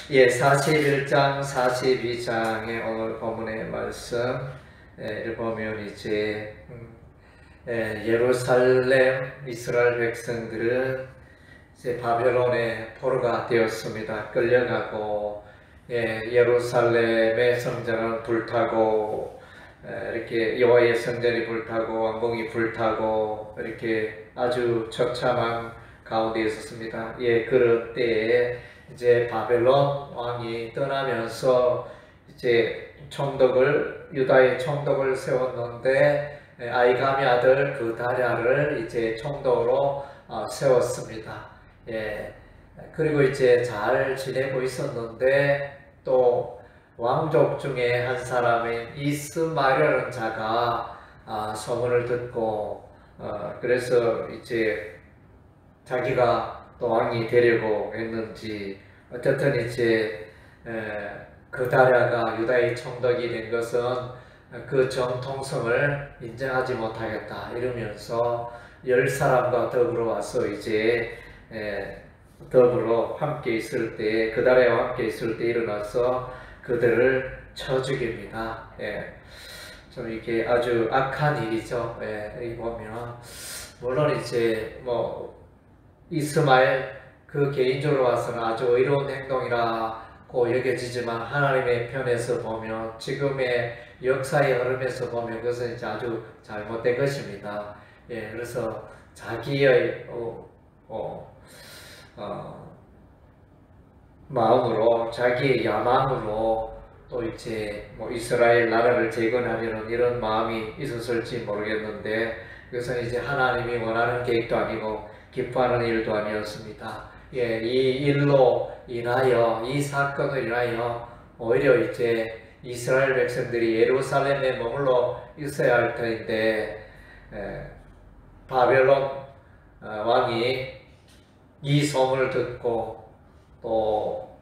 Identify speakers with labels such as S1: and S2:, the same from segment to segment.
S1: 예, 41장, 42장의 오늘 본문의 말씀을 보면 이제 예루살렘 이스라엘 백성들은 이제 바벨론의 포로가 되었습니다. 끌려가고 예루살렘의 성전은 불타고 이렇게 여호와의 성전이 불타고 왕궁이 불타고 이렇게 아주 처참한 가운데 있었습니다. 그런 때에 이제 바벨론 왕이 떠나면서 이제 유다의 총독을 세웠는데 아이감의 아들 그다랴를 이제 총독으로 세웠습니다. 그리고 이제 잘 지내고 있었는데 또 왕족 중에 한 사람인 이스마엘이라는 자가 소문을 듣고 그래서 이제 자기가 또 왕이 되려고 했는지 어쨌든 이제 그다랴가 유다의 총독이 된 것은 그 정통성을 인정하지 못하겠다 이러면서 10사람과 더불어 와서 이제 더불어 함께 있을 때 그다랴와 함께 있을 때 일어나서 그들을 쳐 죽입니다. 좀 이게 아주 악한 일이죠. 여기 보면 물론 이제 이스마엘 그 개인적으로 봐서는 아주 의로운 행동이라고 여겨지지만 하나님의 편에서 보면 지금의 역사의 흐름에서 보면 그것은 이제 아주 잘못된 것입니다. 그래서 자기의 마음으로 자기의 야망으로 또 이제 이스라엘 나라를 재건하려는 이런 마음이 있었을지 모르겠는데 그것은 이제 하나님이 원하는 계획도 아니고 기뻐하는 일도 아니었습니다. 이 일로 인하여 이 사건을 인하여 오히려 이제 이스라엘 백성들이 예루살렘에 머물러 있어야 할 터인데 바벨론 왕이 이 소문을 듣고 또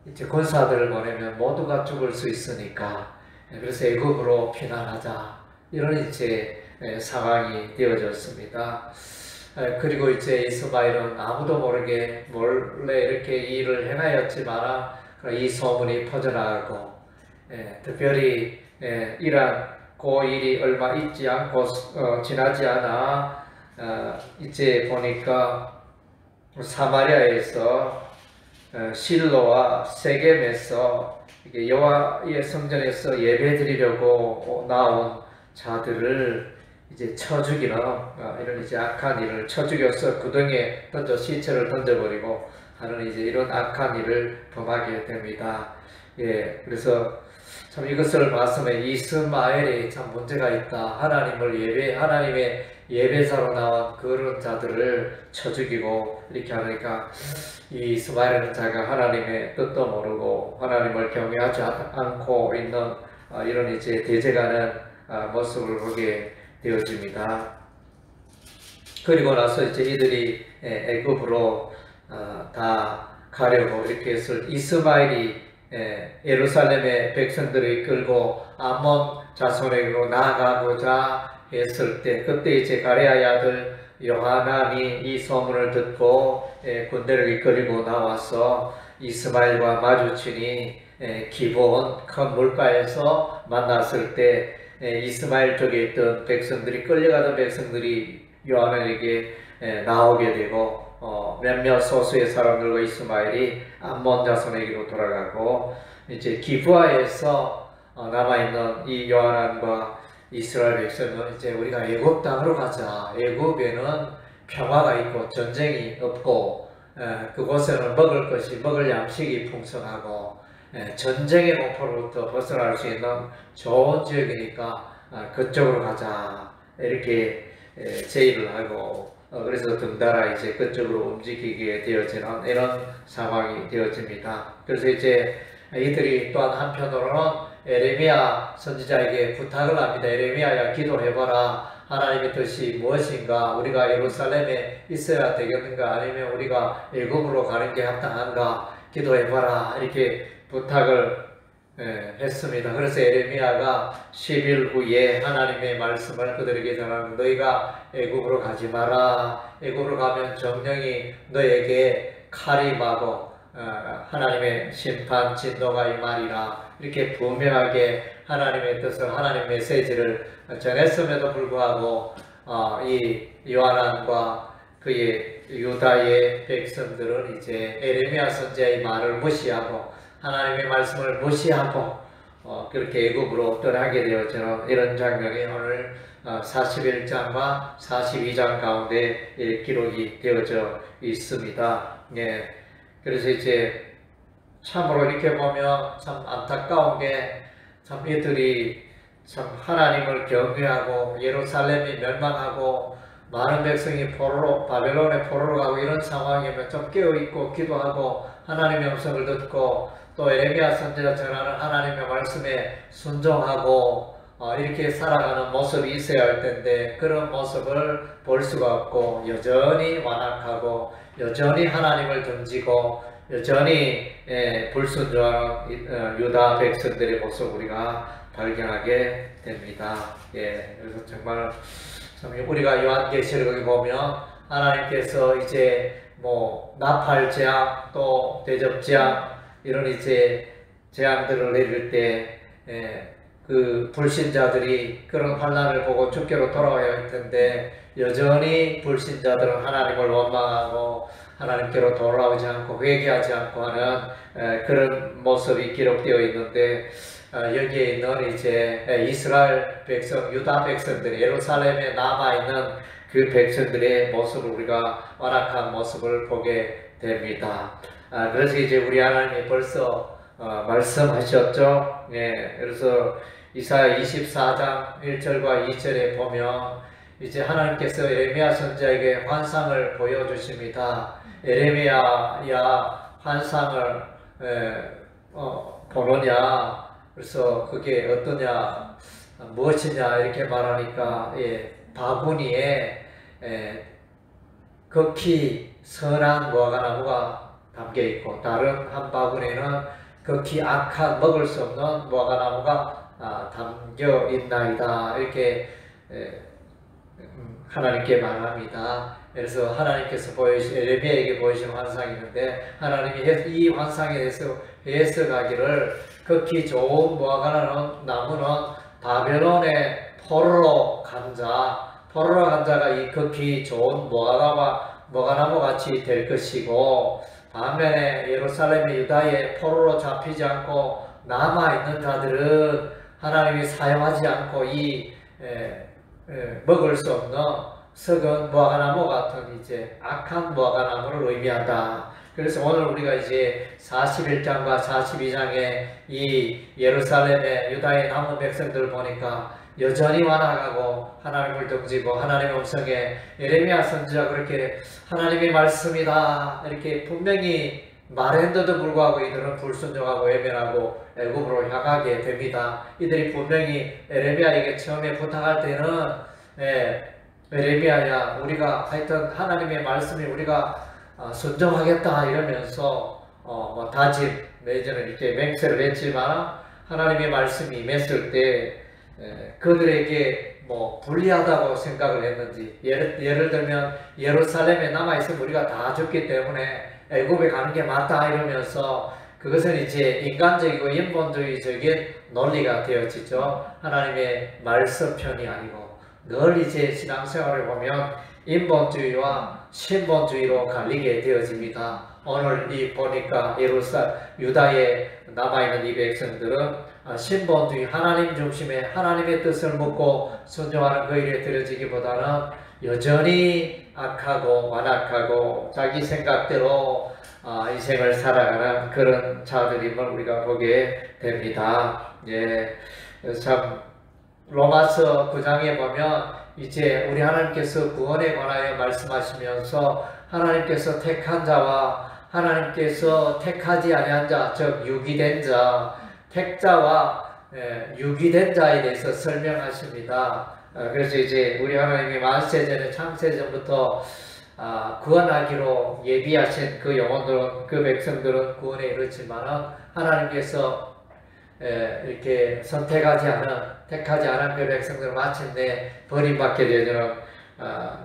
S1: 이제 군사들을 보내면 모두가 죽을 수 있으니까 그래서 애굽으로 피난하자 이런 이제 상황이 되어졌습니다. 그리고 이제 이스마엘은 아무도 모르게 몰래 이렇게 일을 행하였지만 이 소문이 퍼져나가고 특별히 이러한 그 일이 얼마 있지 않고 지나지 않아 이제 보니까 사마리아에서 실로와 세겜에서 여호와의 성전에서 예배드리려고 나온 자들을 이제 쳐 죽이는 이런 이제 악한 일을 쳐 죽여서 구덩이에 던져 시체를 던져버리고 하는 이제 이런 악한 일을 범하게 됩니다. 그래서 참 이것을 봤으면 이스마엘이 참 문제가 있다. 하나님의 예배사로 나온 그런 자들을 쳐 죽이고 이렇게 하니까 이 이스마엘이라는 자가 하나님의 뜻도 모르고 하나님을 경외하지 않고 있는 이런 이제 대적하는 모습을 보게 되어집니다. 그리고 나서 이제 이들이 애굽으로 다 가려고 이렇게 했을 이스마엘이 예루살렘의 백성들을 끌고 암몬 자손에게로 나아가고자 했을 때 그때 이제 가레아의 아들 요하난이 이 소문을 듣고 군대를 이끌고 나와서 이스마엘과 마주치니 기브온 큰 물가에서 만났을 때 이스마엘 쪽에 있던 백성들이 끌려가던 백성들이 요하난에게 나오게 되고 몇몇 소수의 사람들과 이스마엘이 암몬 자손에게로 돌아가고 이제 기브아에서 남아있는 이 요하난과 이스라엘 백성은 이제 우리가 애굽 땅으로 가자. 애굽에는 평화가 있고 전쟁이 없고 그곳에는 먹을 양식이 풍성하고 전쟁의 공포로부터 벗어날 수 있는 좋은 지역이니까 그쪽으로 가자 이렇게 제의를 하고 그래서 덩달아 이제 그쪽으로 움직이게 되어지는 이런 상황이 되어집니다. 그래서 이제 이들이 또한 한편으로는 에레미야 선지자에게 부탁을 합니다. 에레미야야 기도해봐라. 하나님의 뜻이 무엇인가? 우리가 예루살렘에 있어야 되겠는가? 아니면 우리가 애굽으로 가는 게 합당한가? 기도해봐라. 이렇게 부탁을 했습니다. 그래서 에레미야가 10일 후에 하나님의 말씀을 그들에게 전하는 너희가 애굽으로 가지 마라. 애굽으로 가면 정령이 너에게 칼이 마고 하나님의 심판 진노가 임하리라 이렇게 분명하게 하나님의 뜻을 하나님 메시지를 전했음에도 불구하고 이 요한안과 그의 유다의 백성들은 이제 에레미야 선지자의 말을 무시하고 하나님의 말씀을 무시하고 그렇게 애굽으로 떠나게 되었죠. 이런 장면이 오늘 41장과 42장 가운데 기록이 되어져 있습니다. 예. 그래서 이제 참으로 이렇게 보면 참 안타까운 게 참 이들이 참 하나님을 경외하고 예루살렘이 멸망하고 많은 백성이 바벨론에 포로로 가고 이런 상황이면 좀 깨어있고 기도하고 하나님의 음성을 듣고 또 에레미야 선지자가 전하는 하나님의 말씀에 순종하고 이렇게 살아가는 모습이 있어야 할 텐데 그런 모습을 볼 수가 없고 여전히 완악하고 여전히 하나님을 던지고 여전히 불순종하는 유다 백성들의 모습을 우리가 발견하게 됩니다. 예, 그래서 정말 우리가 요한계시록에 보면 하나님께서 이제 뭐 나팔 재앙 또 대접 재앙 이런 이제 재앙들을 내릴 때 그 불신자들이 그런 환난을 보고 주께로 돌아와야 할 텐데 여전히 불신자들은 하나님을 원망하고 하나님께로 돌아오지 않고 회개하지 않고 하는 그런 모습이 기록되어 있는데 여기에 있는 이제 이스라엘 백성, 유다 백성들이 예루살렘에 남아있는 그 백성들의 모습을 우리가 완악한 모습을 보게 됩니다. 그래서 이제 우리 하나님이 벌써 말씀하셨죠. 예, 그래서 이사야 24장 1절과 2절에 보면 이제 하나님께서 에레미야 선지자에게 환상을 보여주십니다. 에레미야야 환상을 보느냐 그래서 그게 어떠냐 무엇이냐 이렇게 말하니까 바구니에 극히 선한 무화과나무가 담겨있고 다른 한 바구니에는 극히 악한 먹을 수 없는 무화과나무가 담겨있나이다 이렇게 하나님께 말합니다. 그래서 하나님께서 에레미야에게 보이신 환상이 있는데 하나님이 이 환상에 대해서 해석하기를 극히 좋은 무화과 나무는 바벨론의 포로로 간 자가 이 극히 좋은 무화과나무 같이 될 것이고 반면에 예루살렘의 유다의 포로로 잡히지 않고 남아있는 자들은 하나님이 사용하지 않고 먹을 수 없는 썩은 무화과나무 같은 이제 악한 무화과나무를 의미한다. 그래서 오늘 우리가 이제 41장과 42장에 이 예루살렘의 유다의 남은 백성들을 보니까 여전히 완악하고 하나님을 던지고 하나님의 음성에 에레미야 선지자가 그렇게 하나님의 말씀이다 이렇게 분명히 말했는데도 불구하고 이들은 불순종하고 외면하고 애굽으로 향하게 됩니다. 이들이 분명히 에레미야에게 처음에 부탁할 때는 에레미야야 우리가 하여튼 하나님의 말씀이 우리가 순종하겠다 이러면서 뭐 다짐 내지는 이렇게 맹세를 했지만 하나님의 말씀이 임했을 때 그들에게 뭐 불리하다고 생각을 했는지 예를 들면 예루살렘에 남아있으면 우리가 다 죽기 때문에 애굽에 가는 게 맞다 이러면서 그것은 이제 인간적이고 인본주의적인 논리가 되어지죠. 하나님의 말씀편이 아니고 늘 이제 신앙생활을 보면 인본주의와 신본주의로 갈리게 되어집니다. 오늘 보니까 유다에 남아있는 이 백성들은 신본주의 하나님 중심의 하나님의 뜻을 묻고 순종하는 그 일에 들여지기보다는 여전히 악하고 완악하고 자기 생각대로 인생을 살아가는 그런 자들임을 우리가 보게 됩니다. 예, 참 로마서 9장에 보면 이제 우리 하나님께서 구원에 관하여 말씀하시면서 하나님께서 택한 자와 하나님께서 택하지 아니한 자, 즉 유기된 자, 택자와 유기된 자에 대해서 설명하십니다. 그래서 이제 우리 하나님이 만세전에 창세전부터 구원하기로 예비하신 그 영혼들은 그 백성들은 구원에 이르지만 하나님께서 이렇게 택하지 않은 그 백성들은 마침내 버림받게 되는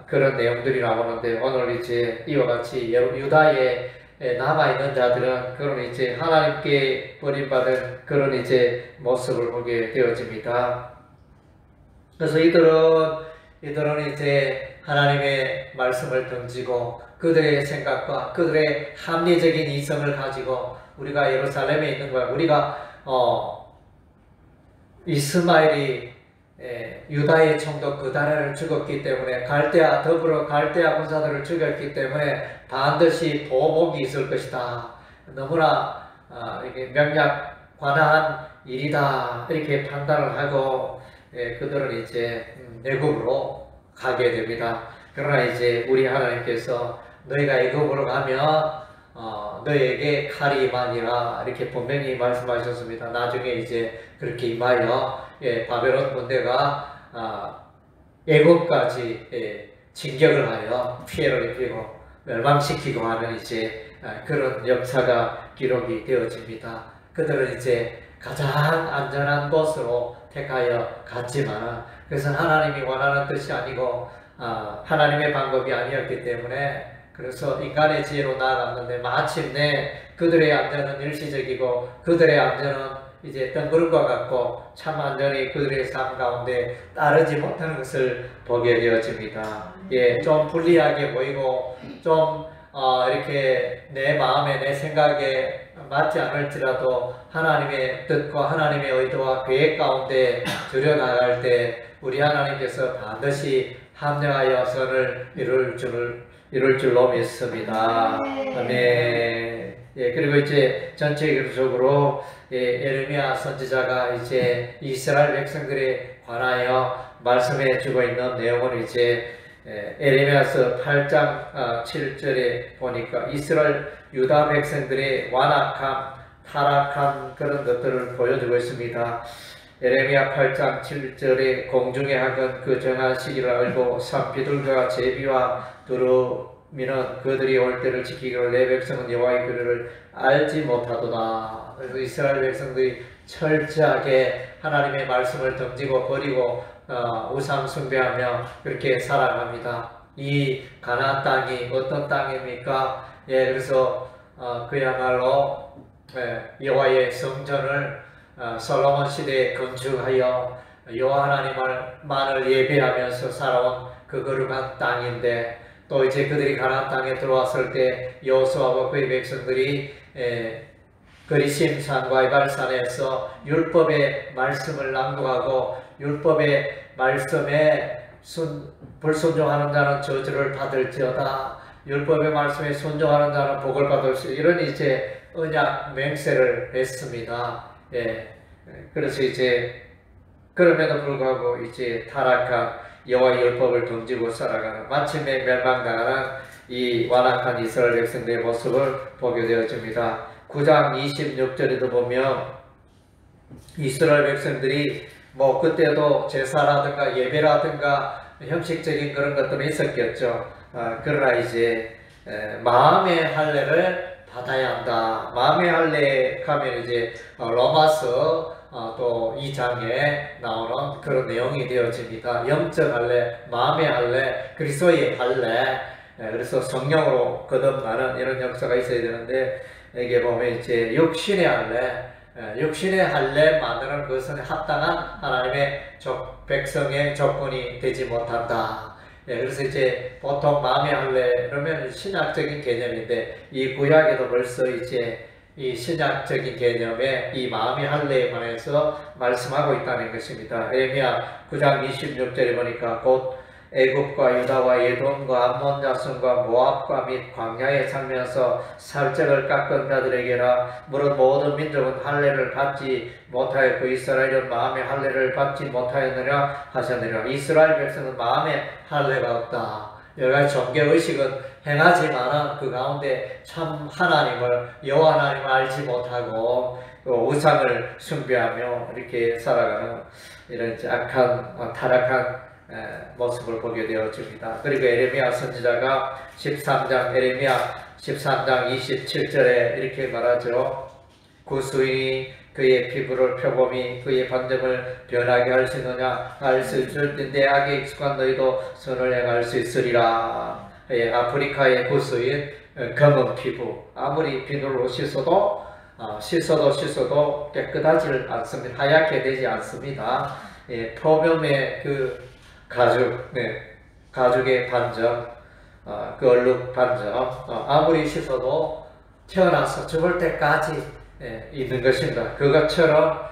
S1: 그런 내용들이 나오는데 오늘 이제 이와 같이 유다의 남아있는 자들은 그런 이제 하나님께 버림받은 그런 이제 모습을 보게 되어집니다. 그래서 이들은 이제 하나님의 말씀을 던지고 그들의 생각과 그들의 합리적인 이성을 가지고 우리가 예루살렘에 있는 거야. 우리가 이스마엘이 유다의 총독 그다라를 죽였기 때문에 더불어 갈대아 군사들을 죽였기 때문에 반드시 보복이 있을 것이다. 너무나 이게 명약 관한 일이다. 이렇게 판단을 하고 그들은 이제 애굽으로 가게 됩니다. 그러나 이제 우리 하나님께서 너희가 애굽으로 가면 너희에게 칼이 임하니라 이렇게 분명히 말씀하셨습니다. 나중에 이제 그렇게 임하여 바벨론 군대가 애굽까지 진격을 하여 피해를 입히고 멸망시키고 하는 이제 그런 역사가 기록이 되어집니다. 그들은 이제 가장 안전한 곳으로 택하여 갔지만 그것은 하나님이 원하는 뜻이 아니고 하나님의 방법이 아니었기 때문에 그래서 인간의 지혜로 나아갔는데 마침내 그들의 안전은 일시적이고 그들의 안전은 이제 뜬구름과 같고 참 안전히 그들의 삶 가운데 따르지 못하는 것을 보게 되어집니다. 좀 불리하게 보이고 좀 이렇게 내 마음에 내 생각에 맞지 않을지라도 하나님의 뜻과 하나님의 의도와 계획 가운데 들여나갈 때 우리 하나님께서 반드시 합력하여 선을 이룰 줄로 믿습니다. 아멘. 그리고 이제 전체적으로 예레미야 선지자가 이제 이스라엘 백성들에 관하여 말씀해 주고 있는 내용은 이제 예레미야서 8장 7절에 보니까 이스라엘 유다 백성들의 완악함, 타락한 그런 것들을 보여주고 있습니다. 예레미야 8장 7절에 공중의 학은 그 정한 시기를 알고 산비둘과 제비와 두루미는 그들이 올 때를 지키기를 내 백성은 여호와의 규례를 알지 못하도다. 그래서 이스라엘 백성들이 철저하게 하나님의 말씀을 던지고 버리고 우상 숭배하며 그렇게 살아갑니다. 이 가나안 땅이 어떤 땅입니까? 그래서 그야말로 여호와의 성전을 솔로몬 시대에 건축하여 여호와 하나님만을 예배하면서 살아온 그 거룩한 땅인데 또 이제 그들이 가나안 땅에 들어왔을 때 여호수아와 그의 백성들이 그리심 산과 에발산에서 율법의 말씀을 낭독하고 율법의 말씀에 불순종하는 자는 저주를 받을지어다. 율법의 말씀에 순종하는 자는 복을 받을 수 이런 이제 언약 맹세를 했습니다. 그래서 이제 그럼에도 불구하고 이제 타락한 여호와의 율법을 던지고 살아가는 마침내 멸망당하는 이 완악한 이스라엘 백성들의 모습을 보게 되어집니다. 9장 26절에도 보면 이스라엘 백성들이 뭐 그때도 제사라든가 예배라든가 형식적인 그런 것들은 있었겠죠. 그러나 이제 마음의 할례를 받아야 한다. 마음의 할례 하면 이제 로마서 또 2장에 나오는 그런 내용이 되어집니다. 영적 할례, 마음의 할례, 그리스도의 할례. 그래서 성령으로 거듭나는 이런 역사가 있어야 되는데 여기 보면 이제 육신의 할례, 육신의 할례만으로는 그것은 합당한 하나님의 백성의 조건이 되지 못한다. 그래서 이제 보통 마음의 할례 그러면 신약적인 개념인데 이 구약에도 벌써 이제 이 신약적인 개념에 이 마음의 할례에 관해서 말씀하고 있다는 것입니다. 예레미야 9장 26절에 보니까 곧 애굽과 유다와 에돔과 암몬 자손과 모압과 및 광야에 살면서 살짝을 깎은 자들에게라 무릇 모든 민족은 할례를 받지 못하였고 이스라엘은 마음의 할례를 받지 못하였느냐 하셨느니라. 이스라엘 백성은 마음의 할례가 없다. 여러가지 종교의식은 행하지만 그 가운데 참 하나님을 여호와 하나님을 알지 못하고 우상을 숭배하며 이렇게 살아가는 이런 악한 타락한 모습을 보게 되어집니다. 그리고 예레미야 선지자가 예레미야 13장 27절에 이렇게 말하죠. 구수인이 그의 피부를 표범이 그의 반점을 변하게 할 수 있느냐 할 수 있을 텐데 악에 익숙한 너희도 선을 행할 수 있으리라. 아프리카의 구수인 검은 피부, 아무리 비누로 씻어도 깨끗하지 않습니다. 하얗게 되지 않습니다. 예, 표면의 그 가죽의 반점, 그 얼룩 반점, 아무리 씻어도 태어나서 죽을 때까지 있는 것입니다. 그것처럼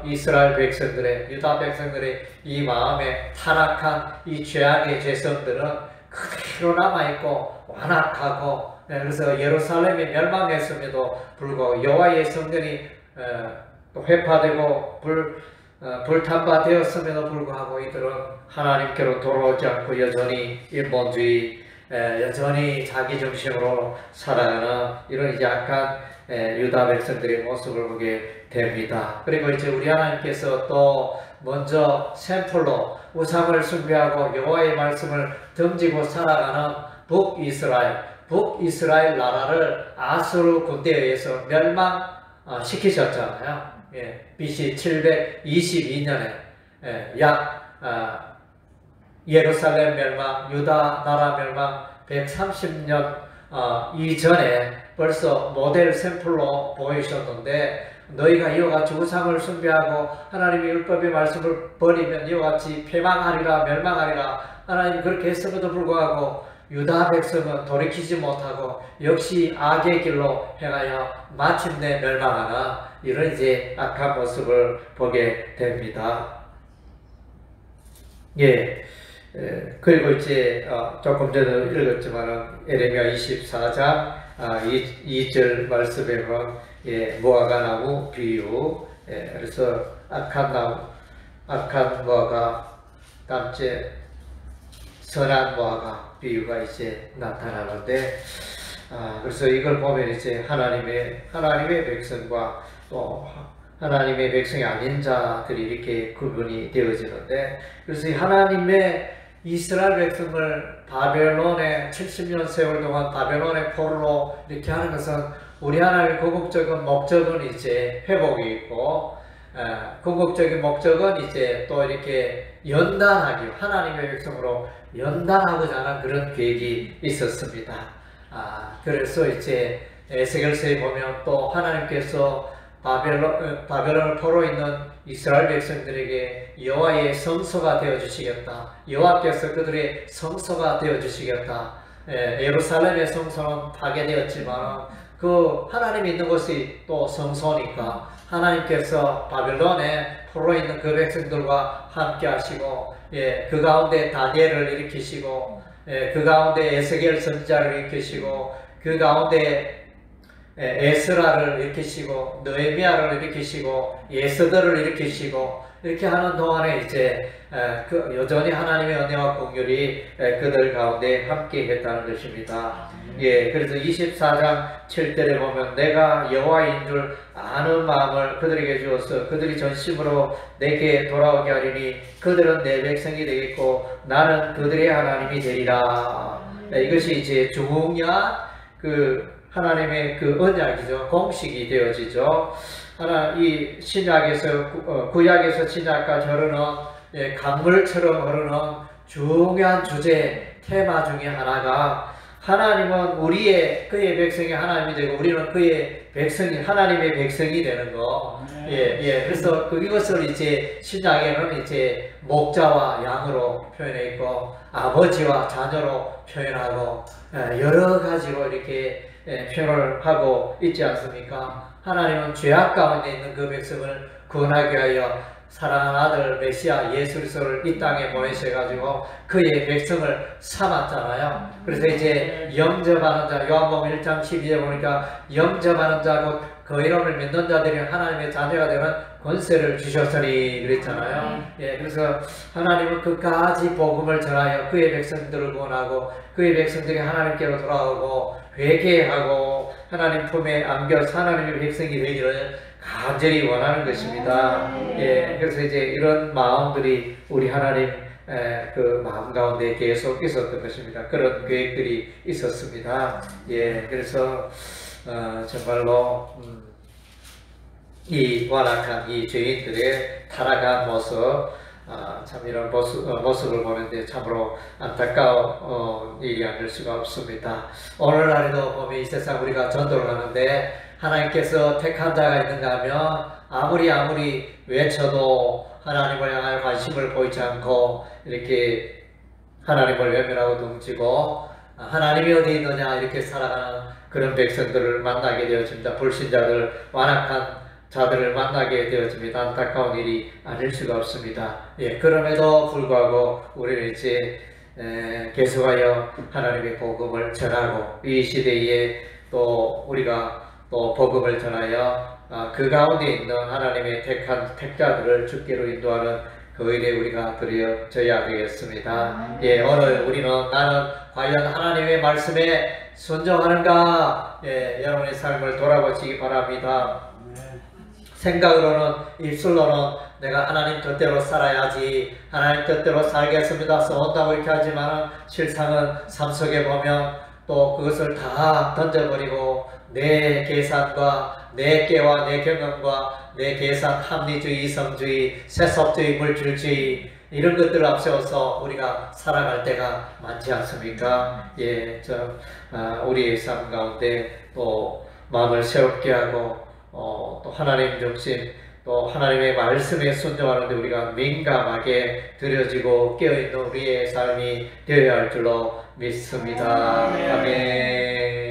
S1: 이스라엘 백성들의, 유다 백성들의 이 마음에 타락한 이 죄악의 죄성들은 그대로 남아있고 완악하고, 그래서 예루살렘이 멸망했음에도 불구하고 여호와의 성전이 또 회파되고 불탄바 되었음에도 불구하고 이들은 하나님께로 돌아오지 않고 여전히 인본주의, 여전히 자기 중심으로 살아가는 이런 약한 유다 백성들의 모습을 보게 됩니다. 그리고 이제 우리 하나님께서 또 먼저 샘플로 우상을 숭배하고 여호와의 말씀을 던지고 살아가는 북이스라엘 나라를 아수르 군대에 의해서 멸망시키셨잖아요. BC 722년에 예루살렘 멸망, 유다 나라 멸망 130년 이전에 벌써 모델 샘플로 보이셨는데, 너희가 이와 같이 우상을 숭배하고 하나님의 율법의 말씀을 버리면 이와 같이 패망하리라, 멸망하리라. 하나님이 그렇게 했음에도 불구하고 유다 백성은 돌이키지 못하고 역시 악의 길로 행하여 마침내 멸망하는 이런 이제 악한 모습을 보게 됩니다. 그리고 이제 조금 전에 읽었지만 에레미야 24장 2절 말씀에 보면 무화과 나무 비유, 그래서 악한 무화과 다음째 선한 무화과 비유가 이제 나타나는데, 그래서 이걸 보면 이제 하나님의 백성과 또 하나님의 백성이 아닌 자들이 이렇게 구분이 되어지는데, 그래서 이 하나님의 이스라엘 백성을 바벨론의 70년 세월 동안 바벨론의 포로로 이렇게 하는 것은 우리 하나님의 궁극적인 목적은 이제 회복이 있고, 궁극적인 목적은 이제 또 이렇게 연단하기, 하나님의 백성으로 연단하고자 하는 그런 계획이 있었습니다. 그래서 이제 에스겔서에 보면 또 하나님께서 바벨론을 포로 있는 이스라엘 백성들에게 여호와의 성소가 되어 주시겠다. 여호와께서 그들의 성소가 되어 주시겠다. 예루살렘의 성소는 파괴되었지만 그 하나님이 있는 곳이 또 성소니까 하나님께서 바벨론에 포로 있는 그 백성들과 함께 하시고, 그 가운데 다니엘을 일으키시고, 그 가운데 에스겔 선지자를 일으키시고, 그 가운데 에스라를 일으키시고, 느헤미야를 일으키시고, 예스더를 일으키시고, 이렇게 하는 동안에 이제 여전히 하나님의 은혜와 긍휼이 그들 가운데 함께 했다는 것입니다. 그래서 24장 7절에 보면 내가 여호와인 줄 아는 마음을 그들에게 주어서 그들이 전심으로 내게 돌아오게 하리니 그들은 내 백성이 되겠고 나는 그들의 하나님이 되리라. 이것이 이제 중요한 하나님의 언약이죠. 공식이 되어지죠. 이 신약에서 구약에서 신약까지 흐르는 강물처럼 흐르는 중요한 주제 테마 중에 하나가, 하나님은 그의 백성이 하나님이 되고 우리는 그의 백성이 하나님의 백성이 되는 거. 그래서 이것을 이제 신약에는 이제 목자와 양으로 표현해 있고 아버지와 자녀로 표현하고 여러 가지로 이렇게 표현을 하고 있지 않습니까? 하나님은 죄악 가운데 있는 그 백성을 구원하기 위하여 사랑하는 아들 메시아 예수 그리스도를 이 땅에 보내셔가지고 그의 백성을 삼았잖아요. 그래서 이제 영접하는 자, 요한복음 1장 12절 보니까 영접하는 자고 그 이름을 믿는 자들이 하나님의 자녀가 되는 권세를 주셨으니 그랬잖아요. 그래서 하나님은 끝까지 복음을 전하여 그의 백성들을 구원하고 그의 백성들이 하나님께로 돌아오고 회개하고 하나님 품에 안겨서 하나님의 백성이 되기를 간절히 원하는 것입니다. 그래서 이제 이런 마음들이 우리 하나님 그 마음 가운데 계속 있었던 것입니다. 그런 계획들이 있었습니다. 그래서 정말로 이 완악한 이 죄인들의 타락한 모습, 참 이런 모습을 보는데 참으로 안타까운 일이 아닐 수가 없습니다. 오늘날에도 보면 이 세상 우리가 전도를 하는데 하나님께서 택한 자가 있는가 하면 아무리 외쳐도 하나님을 향하여 관심을 보이지 않고 이렇게 하나님을 외면하고 등지고 하나님이 어디 있느냐 이렇게 살아가는 그런 백성들을 만나게 되어집니다. 불신자들, 완악한 자들을 만나게 되어집니다. 안타까운 일이 아닐 수가 없습니다. 예, 그럼에도 불구하고 우리는 이제 계속하여 하나님의 복음을 전하고 이 시대에 또 우리가 또 복음을 전하여 그 가운데 있는 하나님의 택한 택자들을 주께로 인도하는 그 일에 우리가 드려져야 되겠습니다. 예, 오늘 우리는 나는 과연 하나님의 말씀에 순종하는가? 예, 여러분의 삶을 돌아보시기 바랍니다. 생각으로는 입술로는 내가 하나님 뜻대로 살아야지, 하나님 뜻대로 살겠습니다 써온다고 이렇게 하지만 실상은 삶 속에 보면 또 그것을 다 던져버리고 내 계산과 내 깨와 내 경험과 내 계산, 합리주의, 이성주의, 세속주의, 물질주의 이런 것들을 앞세워서 우리가 살아갈 때가 많지 않습니까? 예, 우리의 삶 가운데 또 마음을 새롭게 하고 또 하나님 중심, 또 하나님의 말씀에 순종하는데 우리가 민감하게 들여지고 깨어있는 우리의 삶이 되어야 할 줄로 믿습니다. 아멘.